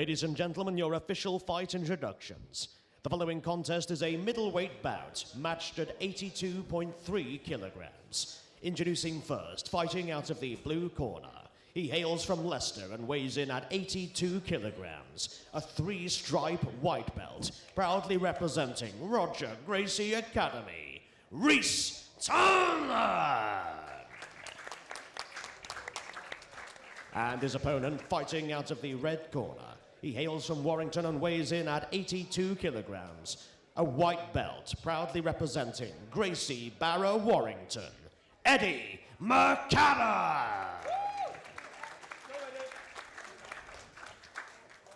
Ladies and gentlemen, your official fight introductions. The following contest is a middleweight bout, matched at 82.3 kilograms. Introducing first, fighting out of the blue corner. He hails from Leicester and weighs in at 82 kilograms. A three-stripe white belt, proudly representing Roger Gracie Academy, Rhys Tonian! And his opponent, fighting out of the red corner. He hails from Warrington and weighs in at 82 kilograms. A white belt, proudly representing Gracie Barrow Warrington, Eddie McAdam!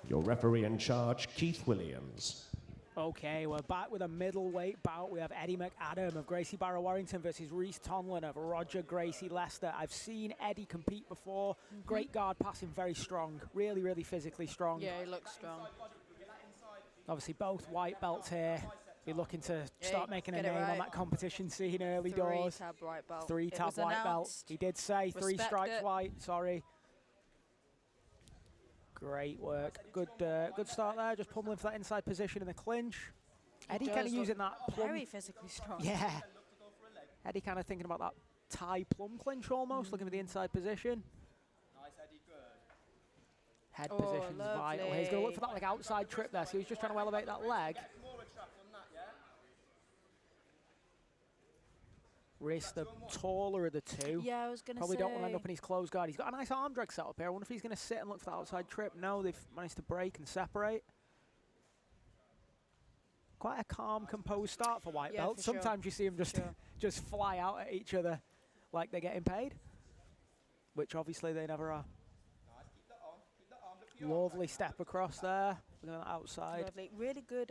Your referee in charge, Keith Williams. Okay, we're back with a middleweight bout. We have Eddie McAdam of Gracie Barrow Warrington versus Rhys Tonian of Roger Gracie Leicester. I've seen Eddie compete before. Great guard passing, very strong. Really, really physically strong. Yeah, he looks strong. Obviously, both white belts here. Be looking to start making a name on that competition scene early doors. Three-tab white belt. Three-tab white belt. He did say three stripes white, sorry. Great work. Good start there. Just pummeling for that inside position in the clinch. Eddie kind of using that plum. Very physically strong. Yeah. Eddie kind of thinking about that Thai plum clinch almost, looking for the inside position. Nice, Eddie, good. Head position's vital. He's going to look for that like outside trip there, so he's just trying to elevate that leg. Rhys, the taller of the two. Yeah, I was going to say. Probably don't want to end up in his closed guard. He's got a nice arm drag set up here. I wonder if he's going to sit and look for that outside trip. No, they've managed to break and separate. Quite a calm, composed start for white belts. Sometimes you see them just fly out at each other like they're getting paid, which obviously they never are. Nice. Keep the arm. Lovely step across there. Look at that outside. Lovely. Really good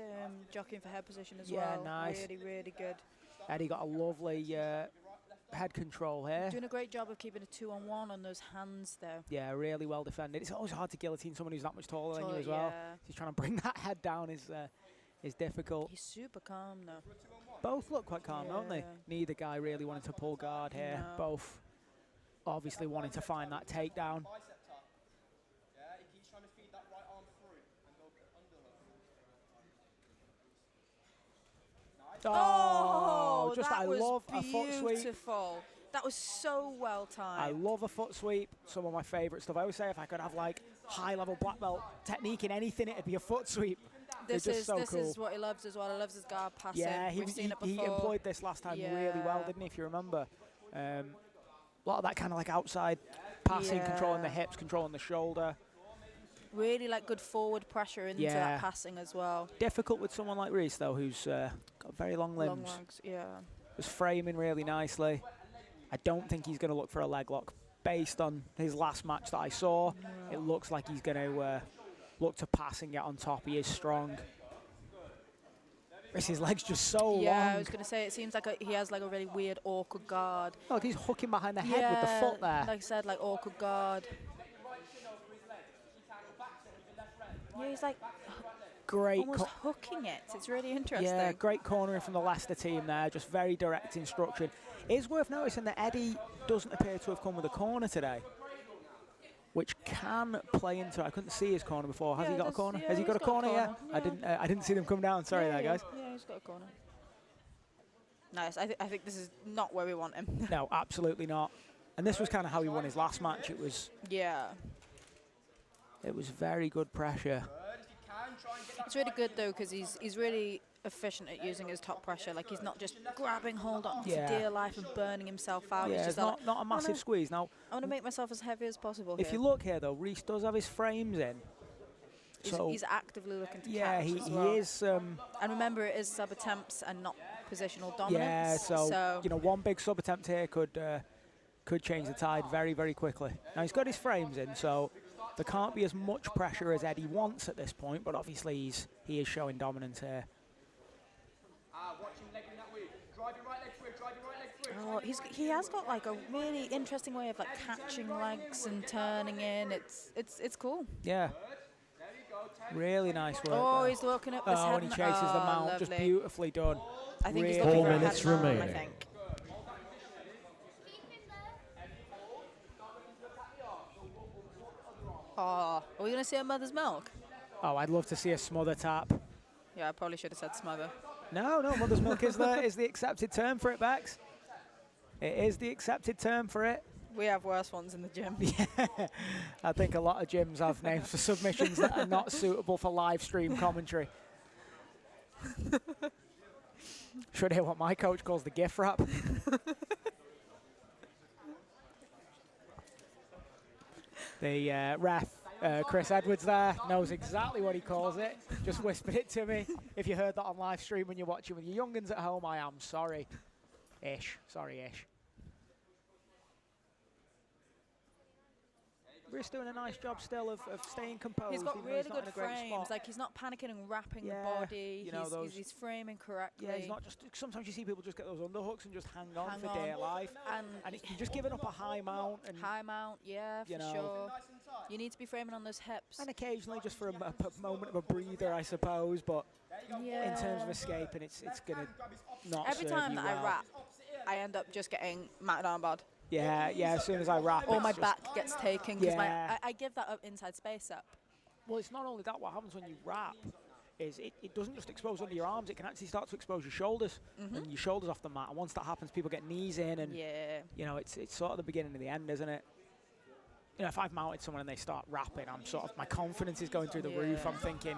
jockeying for head position as well. Yeah, nice. Really, really good. Eddie got a lovely head control here. Doing a great job of keeping a 2-on-1 on those hands there. Yeah, really well defended. It's always hard to guillotine someone who's that much taller than you as well. Yeah. He's trying to bring that head down is difficult. He's super calm though. Both look quite calm, don't they? Neither guy really wanted to pull guard here. No. Both obviously wanting to find that takedown. Yeah, he keeps trying to feed that right arm through and go under. Nice. Oh, just that I was love a foot sweep. Beautiful. That was so well timed. I love a foot sweep. Some of my favourite stuff. I always say if I could have like high-level black belt technique in anything, it'd be a foot sweep. This is cool. what he loves as well. He loves his guard passing. Yeah, he employed this last time really well, didn't he? If you remember, a lot of that kind of like outside passing, controlling the hips, controlling the shoulder. Really like good forward pressure into that passing as well. Difficult with someone like Rhys though, who's got very long limbs. Long legs, yeah. Was framing really nicely. I don't think he's going to look for a leg lock. Based on his last match that I saw, it looks like he's going to look to pass and get on top. He is strong. His leg's just so long. Yeah, I was going to say, it seems like he has like a really weird, awkward guard. Look, he's hooking behind the head with the foot there. Like I said, like awkward guard. Yeah, he's like almost hooking it. It's really interesting. Yeah, great cornering from the Leicester team there. Just very direct instruction. It is worth noticing that Eddie doesn't appear to have come with a corner today, which can play into it. I couldn't see his corner before. Has he got a corner? Yeah, Has he got a corner? Yeah. I didn't see them come down. Sorry there, guys. Yeah, he's got a corner. Nice. I think this is not where we want him. No, absolutely not. And this was kind of how he won his last match. It was. Yeah. It was very good pressure. It's really good though because he's really efficient at using his top pressure. Like he's not just grabbing hold on for dear life and burning himself out. Yeah, it's not a massive squeeze. Now I want to make myself as heavy as possible. If you look here though, Rhys does have his frames in. So he's actively looking to catch. He is. And remember, it is sub attempts and not positional dominance. Yeah, so you know, one big sub attempt here could change the tide very, very quickly. Now he's got his frames in, so there can't be as much pressure as Eddie wants at this point. But obviously he is showing dominance here. Watch him legging that way. Drive your right leg through. Drive your right leg through. He has got like a really interesting way of like catching legs and turning in. It's cool. Yeah. Really nice work. Oh, there. he's looking at this head. When he chases the mount, lovely. just beautifully done. I think really he's looking 4 for a minutes head mount, remaining. I think. Oh, are we going to see a mother's milk? Oh, I'd love to see a smother tap. Yeah, I probably should have said smother. No, mother's milk is the accepted term for it, Bex. It is the accepted term for it. We have worse ones in the gym. Yeah, I think a lot of gyms have names for submissions that are not suitable for live stream commentary. Should hear what my coach calls the GIF wrap. The ref, Chris Edwards there, knows exactly what he calls it. Just whispered it to me. If you heard that on live stream when you're watching with your young'uns at home, I am sorry. Sorry-ish. Rhys doing a nice job still of staying composed. He's got even though really he's not good in a great frames. spot. Like, he's not panicking and wrapping Yeah, the body. you know, He's framing correctly. Yeah, he's not just. Sometimes you see people just get those underhooks and just hang on Hang for on. dear life. And You're just giving up a high mount. And high mount, yeah, you for know. sure. You need to be framing on those hips. And occasionally just for a moment of a breather, I suppose. But Yeah. in terms of escaping, it's going to not Every serve time you that well. I wrap, I end up just getting McAdam armbarred. Yeah, as soon as I wrap. Or it's my just- back gets taken because Yeah. I give that up inside space up. Well, it's not only that. What happens when you wrap is it doesn't just expose under your arms. It can actually start to expose your shoulders and your shoulders off the mat. And once that happens, people get knees in, and Yeah. you know it's sort of the beginning of the end, isn't it? You know, if I've mounted someone and they start rapping, I'm sort of, my confidence is going through the roof. Yeah. I'm thinking,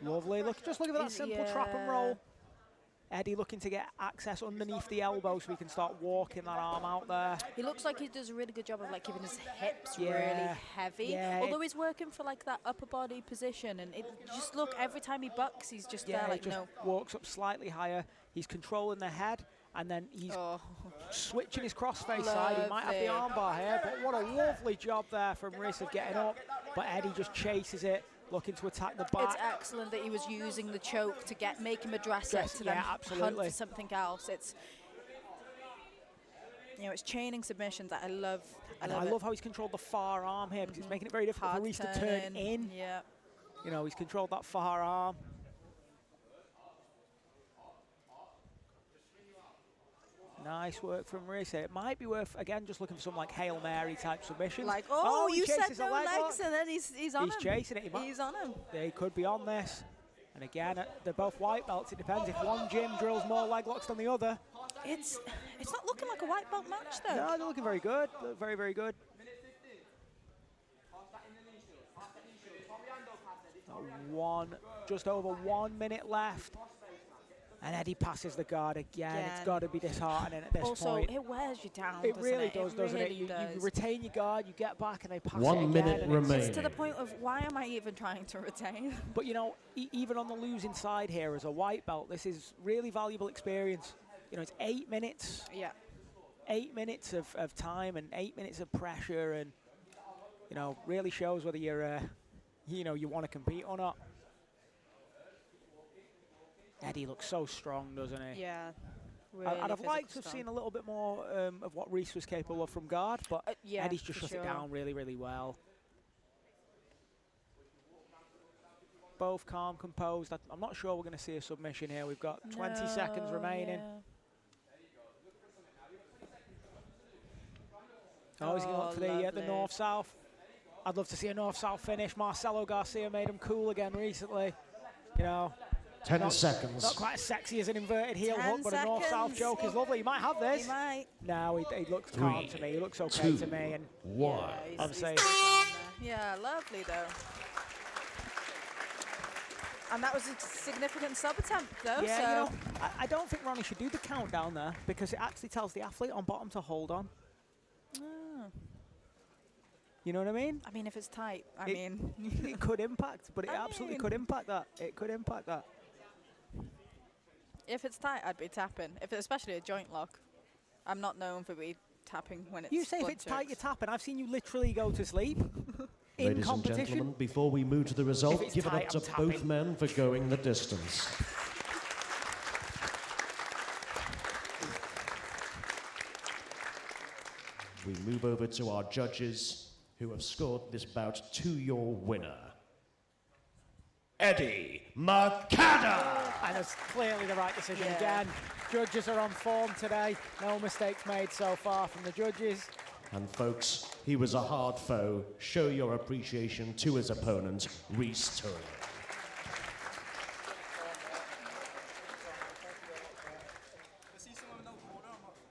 lovely. Just look at that simple trap and roll. Eddie looking to get access underneath the elbow so he can start walking that arm out there. He looks like he does a really good job of like keeping his hips Yeah. really heavy. Yeah. Although he's working for like that upper body position, and it just look every time he bucks, he's just there He like just no. walks up slightly higher. He's controlling the head, and then he's Oh, switching his crossface side. He might have the Lovely. armbar here, but what a lovely job there from Rhys of getting up. But Eddie just chases it, looking to attack the back. it's excellent that he was using the choke to make him address Dress- it to yeah, then hunt absolutely. for something else. It's it's chaining submissions that I love. I And love I it. love how he's controlled the far arm here, because it's making it very difficult for Hard Rhys to turn in. Yeah. You know, he's controlled that far arm. Nice work from Rhys. It might be worth, again, just looking for some like Hail Mary type submissions. Like, he you said chases a no leg legs, lock. and then he's on He's him. chasing it. He might- He's on him. They could be on this. And again, they're both white belts. It depends if one gym drills more leg locks than the other. It's not looking like a white belt match though. No, they're looking very good. Look very, very good. Just over 1 minute left. And Eddie passes the guard again. It's got to be disheartening at this Also, point. it wears you down. It doesn't really it? does, doesn't it? really You does. retain your guard, you get back, and they pass 1 it again. minute and it's- remaining. It's to the point of why am I even trying to retain? But you know, even on the losing side here as a white belt, this is really valuable experience. You know, it's 8 minutes. Yeah. 8 minutes of time and 8 minutes of pressure, and you know, really shows whether you're, you want to compete or not. Eddie looks so strong, doesn't he? Yeah. Really I'd have liked to physical have seen strong. a little bit more of what Rhys was capable of from guard, but yeah, Eddie's just for shut it sure. down really, really well. Both calm, composed. I'm not sure we're going to see a submission here. We've got 20 seconds No, remaining. yeah. Oh, he's going to look for the lovely. north-south. I'd love to see a north-south finish. Marcelo Garcia made him cool again recently. You know, 10 seconds. not quite as sexy as an inverted heel 10 hook, but a north-south seconds. choke is lovely. He might have this. He might. No, he looks calm to me. He looks okay to me. And One. Yeah, I'm he's saying- dead on there. Yeah, lovely though. And that was a significant sub attempt though. yeah, so you know, I don't think Ronnie should do the countdown there, because it actually tells the athlete on bottom to hold on. You know what I mean? I mean, if it's tight, It could impact, but it I absolutely mean- could impact that. It could impact that. if it's tight, I'd be tapping. If it's especially a joint lock, I'm not known for be tapping when it's. You say if blood it's tight, you're chokes. tapping. I've seen you literally go to sleep in Ladies and competition. gentlemen, before we move to the result, it's give it tight, up I'm to both tapping. men for going the distance. We move over to our judges, who have scored this bout to your winner, Eddie McAdam. And it's clearly the right decision Yeah. again. Judges are on form today. No mistakes made so far from the judges. And folks, he was a hard foe. Show your appreciation to his opponent, Rhys Tonian.